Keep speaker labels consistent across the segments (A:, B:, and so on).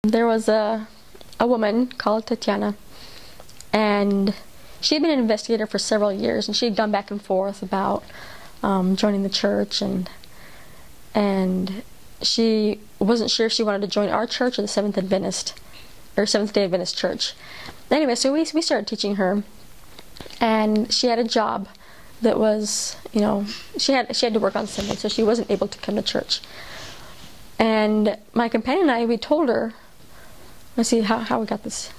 A: There was a woman called Tatiana, and she had been an investigator for several years, and she had gone back and forth about joining the church, and she wasn't sure if she wanted to join our church or the Seventh-day Adventist church. Anyway, so we started teaching her, and she had a job that was, you know, she had to work on Sunday, so she wasn't able to come to church. And my companion and I, we told her, let's see how we got this,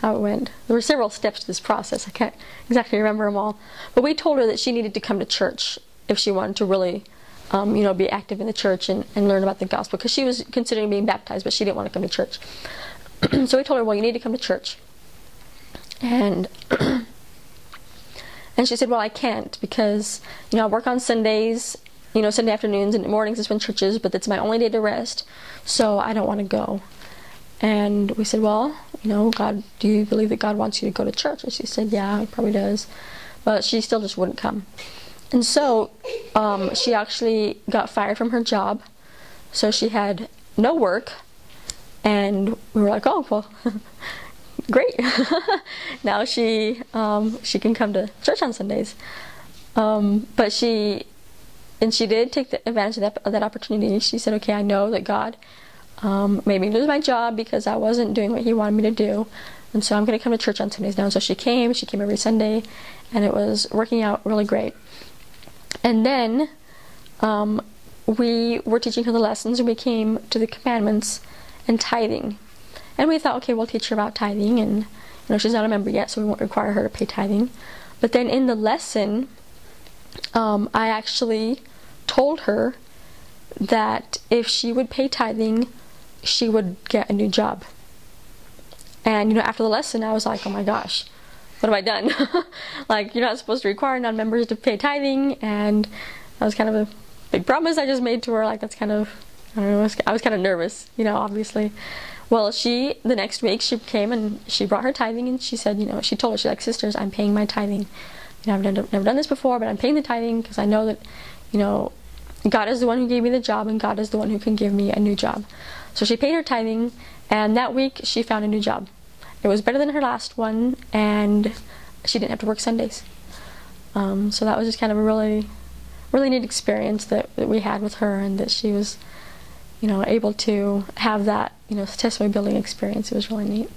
A: how it went. There were several steps to this process. I can't exactly remember them all. But we told her that she needed to come to church if she wanted to really, you know, be active in the church and learn about the gospel. Because she was considering being baptized, but she didn't want to come to church. So we told her, well, you need to come to church. And and she said, well, I can't because, you know, I work on Sundays, you know, Sunday afternoons and mornings is when church is, but it's my only day to rest, so I don't want to go. And we said, well, you know, God, do you believe that God wants you to go to church? And she said, yeah, he probably does. But she still just wouldn't come. And so she actually got fired from her job. So she had no work. And we were like, oh, well, great. Now she can come to church on Sundays. But she did take advantage of that opportunity. She said, okay, I know that God made me lose my job because I wasn't doing what he wanted me to do, and so I'm going to come to church on Sundays now. And so she came every Sunday, and it was working out really great. And then we were teaching her the lessons, and we came to the commandments and tithing. And we thought, okay, we'll teach her about tithing, and you know, she's not a member yet, so we won't require her to pay tithing. But then in the lesson, I actually told her that if she would pay tithing, she would get a new job. And you know, after the lesson, I was like, oh my gosh, what have I done? Like, you're not supposed to require non-members to pay tithing, and that was kind of a big promise I just made to her. Like, that's kind of, I don't know, I was kind of nervous, you know, obviously. Well, the next week, she came and she brought her tithing, and she said, you know, she told her, she's like, sisters, I'm paying my tithing. You know, I've never done this before, but I'm paying the tithing because I know that, you know, God is the one who gave me the job, and God is the one who can give me a new job. So she paid her tithing, and that week she found a new job. It was better than her last one, and she didn't have to work Sundays. So that was just kind of a really, really neat experience that we had with her, and that she was, you know, able to have that, you know, testimony building experience. It was really neat.